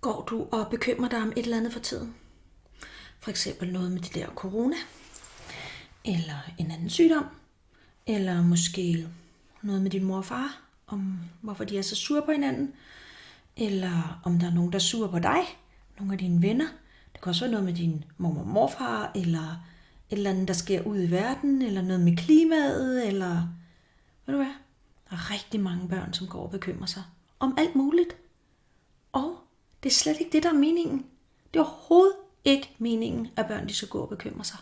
Går du og bekymrer dig om et eller andet for tiden? For eksempel noget med det der corona, eller en anden sygdom, eller måske noget med din mor og far, om hvorfor de er så sure på hinanden, eller om der er nogen, der er sure på dig, nogle af dine venner. Det kan også være noget med din mor og morfar, eller et eller andet, der sker ude i verden, eller noget med klimaet, eller ved du hvad? Der er rigtig mange børn, som går og bekymrer sig om alt muligt. Og det er slet ikke det, der er meningen. Det er overhovedet ikke meningen, at børn de skal gå og bekymre sig.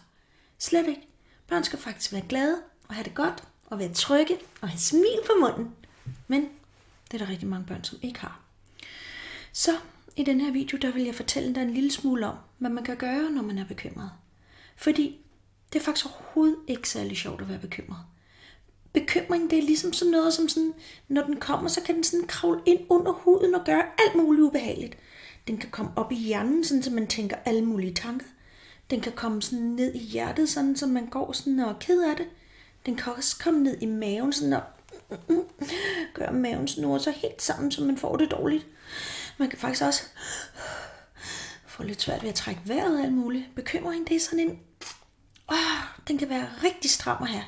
Slet ikke. Børn skal faktisk være glade og have det godt og være trygge og have smil på munden. Men det er der rigtig mange børn, som ikke har. Så i den her video, der vil jeg fortælle dig en lille smule om, hvad man kan gøre, når man er bekymret. Fordi det er faktisk overhovedet ikke særlig sjovt at være bekymret. Bekymring, det er ligesom sådan noget, som sådan, når den kommer, så kan den sådan kravle ind under huden og gøre alt muligt ubehageligt. Den kan komme op i hjernen, sådan, så man tænker alle mulige tanker. Den kan komme sådan ned i hjertet, sådan, så man går sådan og er ked af det. Den kan også komme ned i maven, sådan og gøre maven snurre sig helt sammen, så man får det dårligt. Man kan faktisk også få lidt svært ved at trække vejret og alt muligt. Bekymring, det er sådan en... den kan være rigtig stram at have.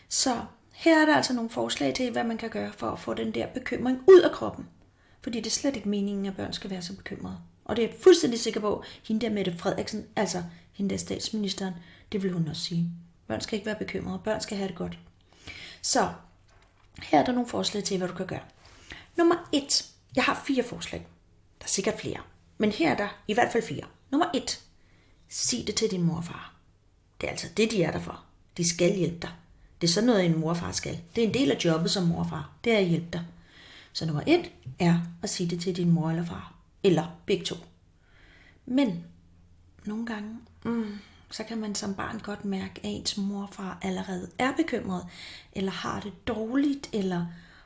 Så her er der altså nogle forslag til, hvad man kan gøre for at få den der bekymring ud af kroppen. Fordi det er slet ikke meningen, at børn skal være så bekymrede. Og det er jeg fuldstændig sikker på, hende der Mette Frederiksen, altså hende der statsministeren, det vil hun også sige. Børn skal ikke være bekymrede, børn skal have det godt. Så her er der nogle forslag til, hvad du kan gøre. Nummer 1. Jeg har 4 forslag. Der er sikkert flere. Men her er der i hvert fald 4. Nummer 1. Sig det til din mor og far. Det er altså det, de er der for. De skal hjælpe dig. Det er sådan noget, en mor og far skal. Det er en del af jobbet som mor og far. Det er at hjælpe dig. Så nummer 1 er at sige det til din mor eller far. Eller begge to. Men nogle gange, så kan man som barn godt mærke, at ens mor og far allerede er bekymret. Eller har det dårligt.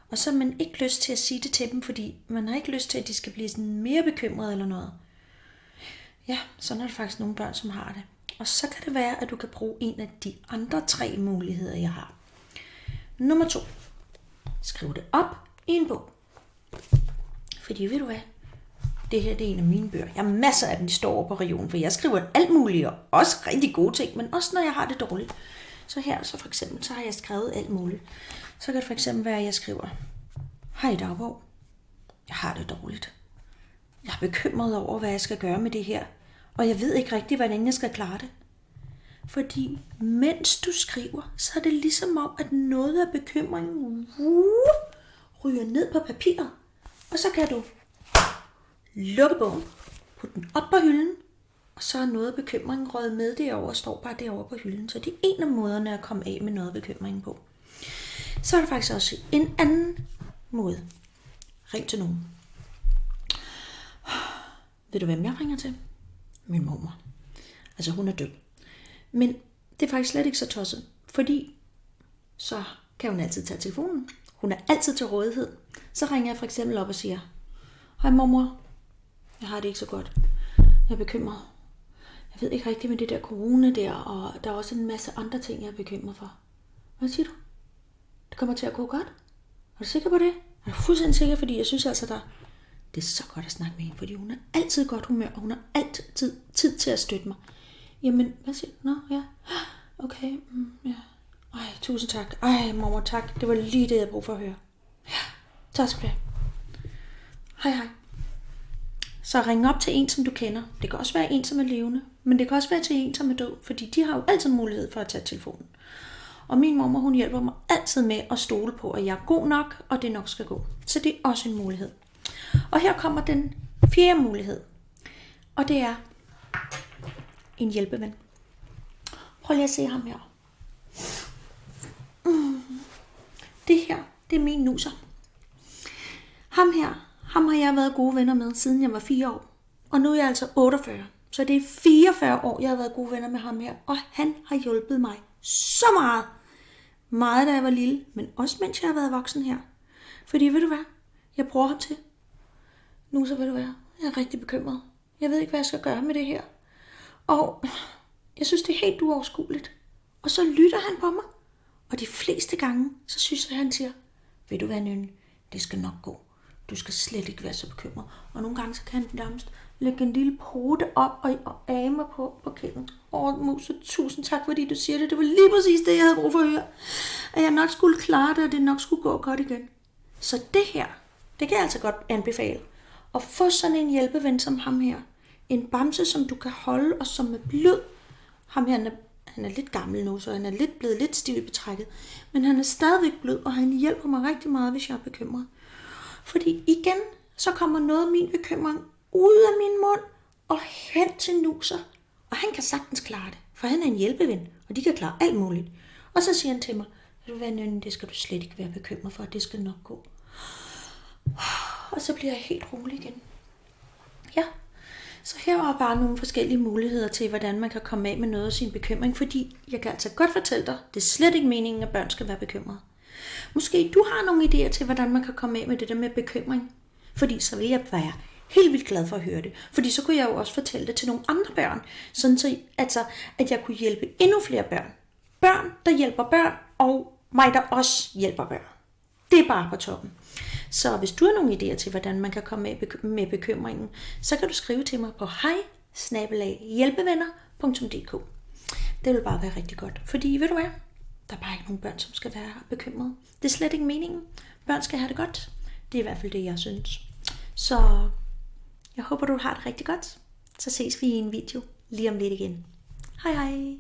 Og så har man ikke lyst til at sige det til dem, fordi man har ikke lyst til, at de skal blive sådan mere bekymrede eller noget. Ja, sådan er det faktisk nogle børn, som har det. Og så kan det være, at du kan bruge en af de andre 3 muligheder, jeg har. Nummer 2. Skriv det op i en bog. Fordi ved du hvad? Det her det er en af mine bøger. Jeg har masser af dem, de står over på regionen, for jeg skriver alt muligt, og også rigtig gode ting, men også når jeg har det dårligt. Så her, så for eksempel, så har jeg skrevet alt muligt. Så kan det for eksempel være, at jeg skriver, hej dagbog, jeg har det dårligt. Jeg er bekymret over, hvad jeg skal gøre med det her, og jeg ved ikke rigtig, hvordan jeg skal klare det. Fordi mens du skriver, så er det ligesom om, at noget af bekymringen ryger ned på papiret. Og så kan du lukke bogen, putte den op på hylden, og så er noget af bekymringen røget med derovre og står bare derovre på hylden. Så det er en af måderne at komme af med noget af bekymringen på. Så er der faktisk også en anden måde. Ring til nogen. Ved du, hvem jeg ringer til? Min mormor. Altså hun er død. Men det er faktisk slet ikke så tosset, fordi så kan hun altid tage telefonen. Hun er altid til rådighed. Så ringer jeg for eksempel op og siger, hej mormor, jeg har det ikke så godt. Jeg er bekymret. Jeg ved ikke rigtigt med det der corona der, og der er også en masse andre ting, jeg er bekymret for. Hvad siger du? Det kommer til at gå godt? Er du sikker på det? Jeg er fuldstændig sikker, fordi jeg synes altså, det er så godt at snakke med hende, fordi hun er altid godt humør, og hun har altid tid til at støtte mig. Jamen, hvad siger du? Nå, ja. Okay, ja. Ej, tusind tak. Ej, mormor, tak. Det var lige det, jeg brugte for at høre. Ja, tak skal du have. Hej. Så ring op til en, som du kender. Det kan også være en, som er levende, men det kan også være til en, som er død, fordi de har jo altid mulighed for at tage telefonen. Og min mormor, hun hjælper mig altid med at stole på, at jeg er god nok, og det nok skal gå. Så det er også en mulighed. Og her kommer den 4. mulighed. Og det er en hjælpeven. Prøv lige at se ham her. Det her, det er min nuser. Ham har jeg været gode venner med, siden jeg var 4 år. Og nu er jeg altså 48. Så det er 44 år, jeg har været gode venner med ham her. Og han har hjulpet mig så meget. Meget, da jeg var lille, men også mens jeg har været voksen her. Fordi ved du hvad, jeg bruger ham til. Nu så ved du hvad, jeg er rigtig bekymret. Jeg ved ikke, hvad jeg skal gøre med det her. Og jeg synes, det er helt uoverskueligt. Og så lytter han på mig. Og de fleste gange, så synes jeg, han siger, ved du hvad, Nynne, det skal nok gå. Du skal slet ikke være så bekymret. Og nogle gange, så kan han nærmest lægge en lille pote op og ame på kæden. Musse, tusind tak, fordi du siger det. Det var lige præcis det, jeg havde brug for at høre. At jeg nok skulle klare det, og det nok skulle gå godt igen. Så det her, det kan jeg altså godt anbefale. At få sådan en hjælpeven som ham her. En bamse, som du kan holde, og som er blød. Ham her, han er lidt gammel nu, så han er blevet lidt stiv i betrækket. Men han er stadigvæk blød, og han hjælper mig rigtig meget, hvis jeg er bekymret. Fordi igen, så kommer noget af min bekymring ud af min mund og hen til Nuser. Og han kan sagtens klare det, for han er en hjælpeven, og de kan klare alt muligt. Og så siger han til mig, veninde, det skal du slet ikke være bekymret for, det skal nok gå. Og så bliver jeg helt rolig igen. Ja, så her var bare nogle forskellige muligheder til, hvordan man kan komme af med noget af sin bekymring, fordi jeg kan altså godt fortælle dig, det er slet ikke meningen, at børn skal være bekymrede. Måske du har nogle idéer til, hvordan man kan komme af med det der med bekymring, fordi så vil jeg være helt vildt glad for at høre det, fordi så kunne jeg jo også fortælle det til nogle andre børn, sådan så, at jeg kunne hjælpe endnu flere børn. Børn, der hjælper børn, og mig, der også hjælper børn. Det er bare på toppen. Så hvis du har nogle idéer til, hvordan man kan komme af med bekymringen, så kan du skrive til mig på hej@hjælpevenner.dk. Det vil bare være rigtig godt, fordi ved du hvad? Der er bare ikke nogen børn, som skal være bekymrede. Det er slet ikke meningen. Børn skal have det godt. Det er i hvert fald det, jeg synes. Så jeg håber, du har det rigtig godt. Så ses vi i en video lige om lidt igen. Hej hej!